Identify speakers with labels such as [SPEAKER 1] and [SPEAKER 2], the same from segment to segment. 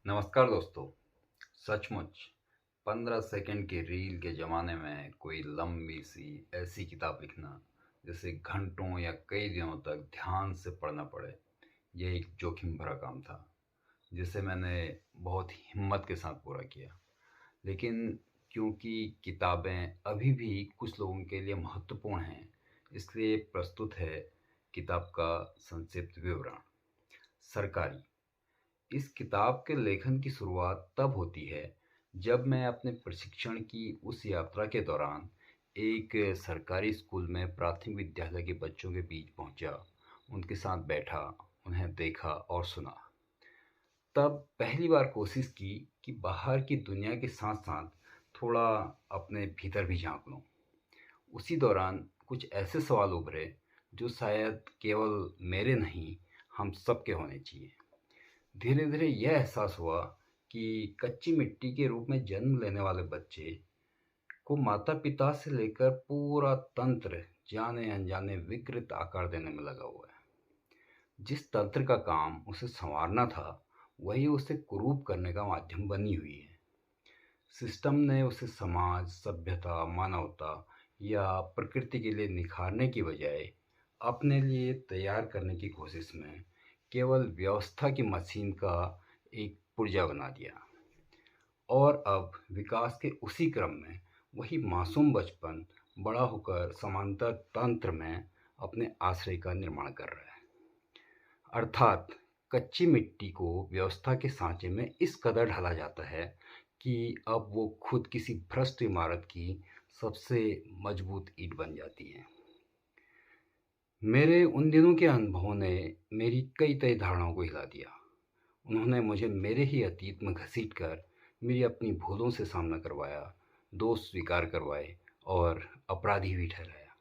[SPEAKER 1] नमस्कार दोस्तों। सचमुच 15 सेकंड की रील के ज़माने में कोई लंबी सी ऐसी किताब लिखना जिसे घंटों या कई दिनों तक ध्यान से पढ़ना पड़े, यह एक जोखिम भरा काम था जिसे मैंने बहुत हिम्मत के साथ पूरा किया। लेकिन क्योंकि किताबें अभी भी कुछ लोगों के लिए महत्वपूर्ण हैं, इसलिए प्रस्तुत है किताब का संक्षिप्त विवरण। सरकारी। इस किताब के लेखन की शुरुआत तब होती है जब मैं अपने प्रशिक्षण की उस यात्रा के दौरान एक सरकारी स्कूल में प्राथमिक विद्यालय के बच्चों के बीच पहुंचा, उनके साथ बैठा, उन्हें देखा और सुना। तब पहली बार कोशिश की कि बाहर की दुनिया के साथ साथ थोड़ा अपने भीतर भी झांक लूं। उसी दौरान कुछ ऐसे सवाल उभरे जो शायद केवल मेरे नहीं, हम सबके होने चाहिए। धीरे धीरे यह एहसास हुआ कि कच्ची मिट्टी के रूप में जन्म लेने वाले बच्चे को माता पिता से लेकर पूरा तंत्र जाने अनजाने विकृत आकार देने में लगा हुआ है। जिस तंत्र का काम उसे संवारना था, वही उसे कुरूप करने का माध्यम बनी हुई है। सिस्टम ने उसे समाज, सभ्यता, मानवता या प्रकृति के लिए निखारने की बजाय अपने लिए तैयार करने की कोशिश में केवल व्यवस्था की मशीन का एक पुर्जा बना दिया। और अब विकास के उसी क्रम में वही मासूम बचपन बड़ा होकर समांतर तंत्र में अपने आश्रय का निर्माण कर रहा है। अर्थात कच्ची मिट्टी को व्यवस्था के सांचे में इस कदर ढाला जाता है कि अब वो खुद किसी भ्रष्ट इमारत की सबसे मजबूत ईंट बन जाती है। मेरे उन दिनों के अनुभवों ने मेरी कई तय धारणाओं को हिला दिया। उन्होंने मुझे मेरे ही अतीत में घसीटकर मेरी अपनी भूलों से सामना करवाया, दोष स्वीकार करवाए और अपराधी भी ठहराया।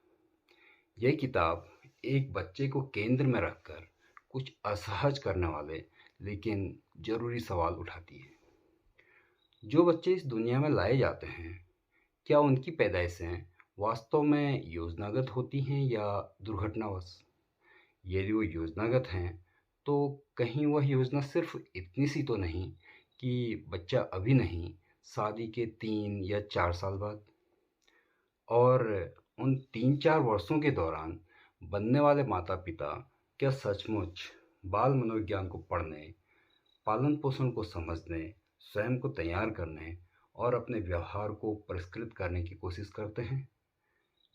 [SPEAKER 1] यह किताब एक बच्चे को केंद्र में रखकर कुछ असहज करने वाले लेकिन जरूरी सवाल उठाती है। जो बच्चे इस दुनिया में लाए जाते हैं, क्या उनकी पैदाइशें वास्तव में योजनागत होती हैं या दुर्घटनावश? यदि वो योजनागत हैं, तो कहीं वह योजना सिर्फ इतनी सी तो नहीं कि बच्चा अभी नहीं, शादी के 3 या 4 साल बाद? और उन 3-4 वर्षों के दौरान बनने वाले माता पिता क्या सचमुच बाल मनोविज्ञान को पढ़ने, पालन पोषण को समझने, स्वयं को तैयार करने और अपने व्यवहार को परिष्कृत करने की कोशिश करते हैं?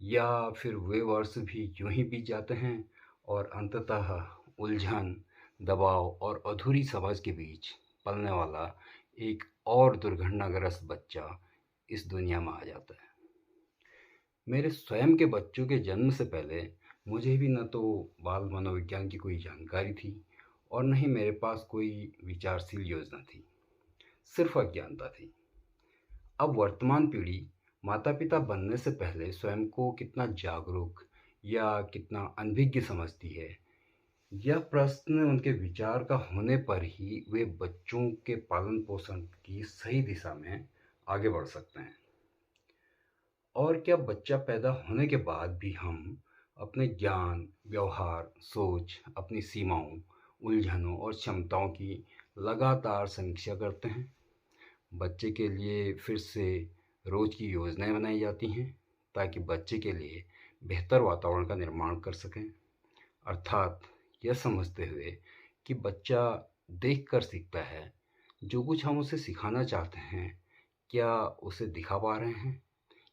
[SPEAKER 1] या फिर वे वर्ष भी यूं ही बीत जाते हैं और अंततः उलझन, दबाव और अधूरी समझ के बीच पलने वाला एक और दुर्घटनाग्रस्त बच्चा इस दुनिया में आ जाता है? मेरे स्वयं के बच्चों के जन्म से पहले मुझे भी न तो बाल मनोविज्ञान की कोई जानकारी थी और न ही मेरे पास कोई विचारशील योजना थी, सिर्फ अज्ञानता थी। अब वर्तमान पीढ़ी माता पिता बनने से पहले स्वयं को कितना जागरूक या कितना अनभिज्ञ समझती है, यह प्रश्न उनके विचार का होने पर ही वे बच्चों के पालन पोषण की सही दिशा में आगे बढ़ सकते हैं। और क्या बच्चा पैदा होने के बाद भी हम अपने ज्ञान, व्यवहार, सोच, अपनी सीमाओं, उलझनों और क्षमताओं की लगातार समीक्षा करते हैं? बच्चे के लिए फिर से रोज की योजनाएं बनाई जाती हैं ताकि बच्चे के लिए बेहतर वातावरण का निर्माण कर सकें। अर्थात यह समझते हुए कि बच्चा देख कर सीखता है, जो कुछ हम उसे सिखाना चाहते हैं, क्या उसे दिखा पा रहे हैं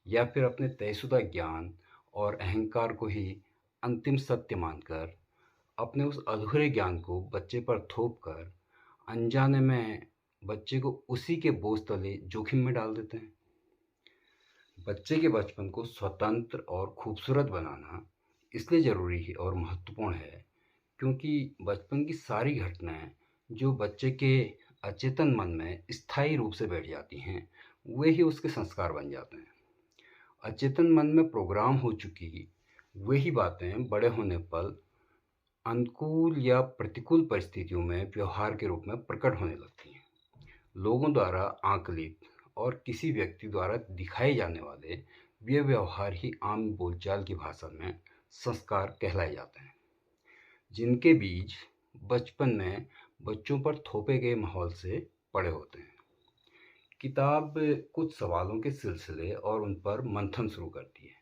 [SPEAKER 1] या फिर अपने तयशुदा ज्ञान और अहंकार को ही अंतिम सत्य मानकर अपने उस अधूरे ज्ञान को बच्चे पर थोप कर अनजाने में बच्चे को उसी के बोझ तले जोखिम में डाल देते हैं। बच्चे के बचपन को स्वतंत्र और खूबसूरत बनाना इसलिए ज़रूरी है और महत्वपूर्ण है क्योंकि बचपन की सारी घटनाएं जो बच्चे के अचेतन मन में स्थायी रूप से बैठ जाती हैं, वे ही उसके संस्कार बन जाते हैं। अचेतन मन में प्रोग्राम हो चुकी वही बातें बड़े होने पर अनुकूल या प्रतिकूल परिस्थितियों में व्यवहार के रूप में प्रकट होने लगती हैं। लोगों द्वारा आंकलित और किसी व्यक्ति द्वारा दिखाए जाने वाले वे व्यवहार ही आम बोलचाल की भाषा में संस्कार कहलाए जाते हैं, जिनके बीज बचपन में बच्चों पर थोपे गए माहौल से पढ़े होते हैं। किताब कुछ सवालों के सिलसिले और उन पर मंथन शुरू करती है।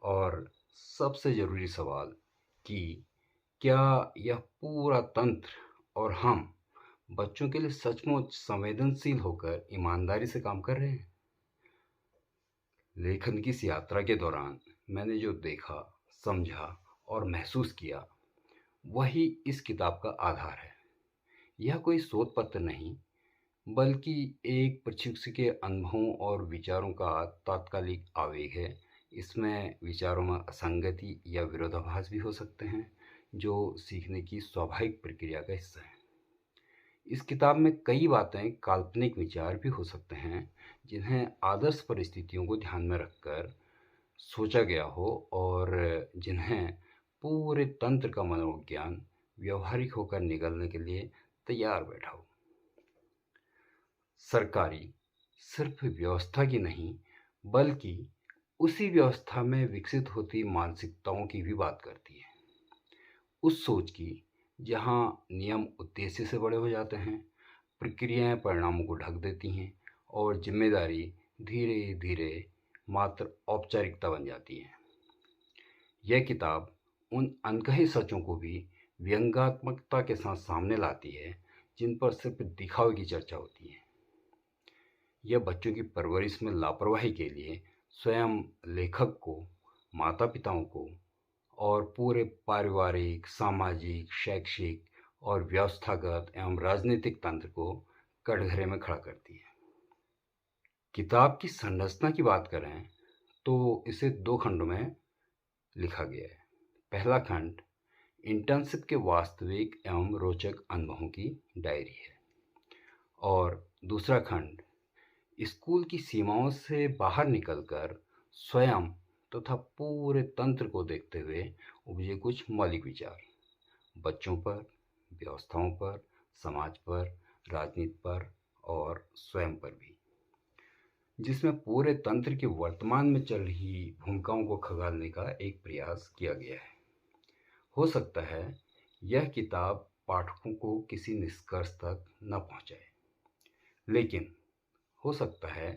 [SPEAKER 1] और सबसे ज़रूरी सवाल कि क्या यह पूरा तंत्र और हम बच्चों के लिए सचमुच संवेदनशील होकर ईमानदारी से काम कर रहे हैं? लेखन की इस यात्रा के दौरान मैंने जो देखा, समझा और महसूस किया, वही इस किताब का आधार है। यह कोई शोध पत्र नहीं, बल्कि एक प्रशिक्षु के अनुभवों और विचारों का तात्कालिक आवेग है। इसमें विचारों में असंगति या विरोधाभास भी हो सकते हैं, जो सीखने की स्वाभाविक प्रक्रिया का हिस्सा है। इस किताब में कई बातें काल्पनिक विचार भी हो सकते हैं, जिन्हें आदर्श परिस्थितियों को ध्यान में रखकर सोचा गया हो और जिन्हें पूरे तंत्र का मनोविज्ञान व्यवहारिक होकर निगलने के लिए तैयार बैठा हो। सरकारी सिर्फ व्यवस्था की नहीं, बल्कि उसी व्यवस्था में विकसित होती मानसिकताओं की भी बात करती है। उस सोच की जहाँ नियम उद्देश्य से बड़े हो जाते हैं, प्रक्रियाएं परिणामों को ढक देती हैं और जिम्मेदारी धीरे धीरे मात्र औपचारिकता बन जाती है। यह किताब उन अनकहे सचों को भी व्यंग्यात्मकता के साथ सामने लाती है, जिन पर सिर्फ दिखावे की चर्चा होती है। यह बच्चों की परवरिश में लापरवाही के लिए स्वयं लेखक को, माता पिताओं को और पूरे पारिवारिक, सामाजिक, शैक्षिक और व्यवस्थागत एवं राजनीतिक तंत्र को कटघरे में खड़ा करती है। किताब की संरचना की बात करें तो इसे 2 खंडों में लिखा गया है। पहला खंड इंटर्नशिप के वास्तविक एवं रोचक अनुभवों की डायरी है और दूसरा खंड स्कूल की सीमाओं से बाहर निकलकर स्वयं तथा पूरे तंत्र को देखते हुए उपजे कुछ मौलिक विचार बच्चों पर, व्यवस्थाओं पर, समाज पर, राजनीति पर और स्वयं पर भी, जिसमें पूरे तंत्र के वर्तमान में चल रही भूमिकाओं को खंगालने का एक प्रयास किया गया है। हो सकता है यह किताब पाठकों को किसी निष्कर्ष तक न पहुंचाए, लेकिन हो सकता है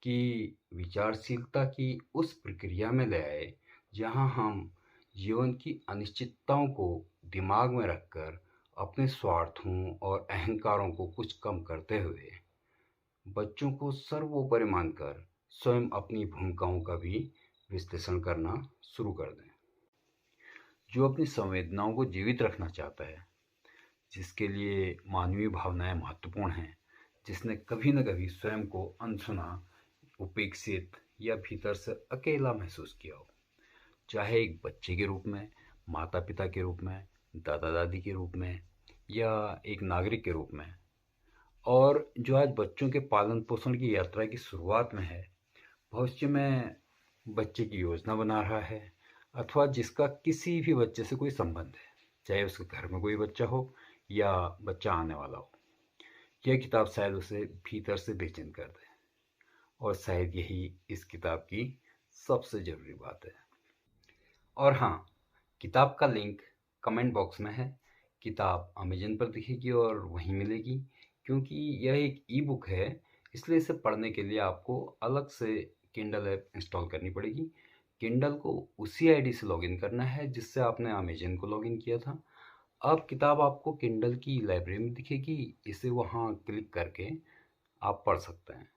[SPEAKER 1] कि विचारशीलता की उस प्रक्रिया में ले आए जहां हम जीवन की अनिश्चितताओं को दिमाग में रखकर अपने स्वार्थों और अहंकारों को कुछ कम करते हुए बच्चों को सर्वोपरि मानकर स्वयं अपनी भूमिकाओं का भी विश्लेषण करना शुरू कर दें। जो अपनी संवेदनाओं को जीवित रखना चाहता है, जिसके लिए मानवीय भावनाएं महत्वपूर्ण हैं, जिसने कभी न कभी स्वयं को अनसुना, उपेक्षित या भीतर से अकेला महसूस किया हो, चाहे एक बच्चे के रूप में, माता पिता के रूप में, दादा दादी के रूप में या एक नागरिक के रूप में, और जो आज बच्चों के पालन पोषण की यात्रा की शुरुआत में है, भविष्य में बच्चे की योजना बना रहा है, अथवा जिसका किसी भी बच्चे से कोई संबंध है, चाहे उसके घर में कोई बच्चा हो या बच्चा आने वाला हो। यह किताब शायद उसे भीतर से बेचैन कर दे, और शायद यही इस किताब की सबसे ज़रूरी बात है। और हाँ, किताब का लिंक कमेंट बॉक्स में है। किताब अमेजन पर दिखेगी और वहीं मिलेगी, क्योंकि यह एक ई बुक है, इसलिए इसे पढ़ने के लिए आपको अलग से किंडल ऐप इंस्टॉल करनी पड़ेगी। किंडल को उसी आईडी से लॉगिन करना है जिससे आपने अमेजन को लॉगिन किया था। अब किताब आपको किंडल की लाइब्रेरी में दिखेगी, इसे वहाँ क्लिक करके आप पढ़ सकते हैं।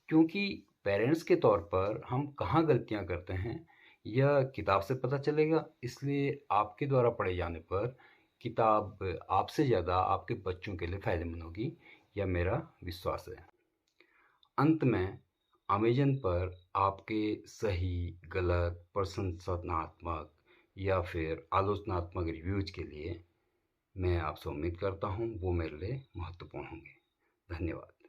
[SPEAKER 1] क्योंकि पेरेंट्स के तौर पर हम कहाँ गलतियाँ करते हैं यह किताब से पता चलेगा, इसलिए आपके द्वारा पढ़े जाने पर किताब आपसे ज़्यादा आपके बच्चों के लिए फ़ायदेमंद होगी, यह मेरा विश्वास है। अंत में अमेजन पर आपके सही, गलत, प्रशंसनात्मक या फिर आलोचनात्मक रिव्यूज़ के लिए मैं आपसे उम्मीद करता हूँ वो मेरे लिए महत्वपूर्ण होंगे। धन्यवाद।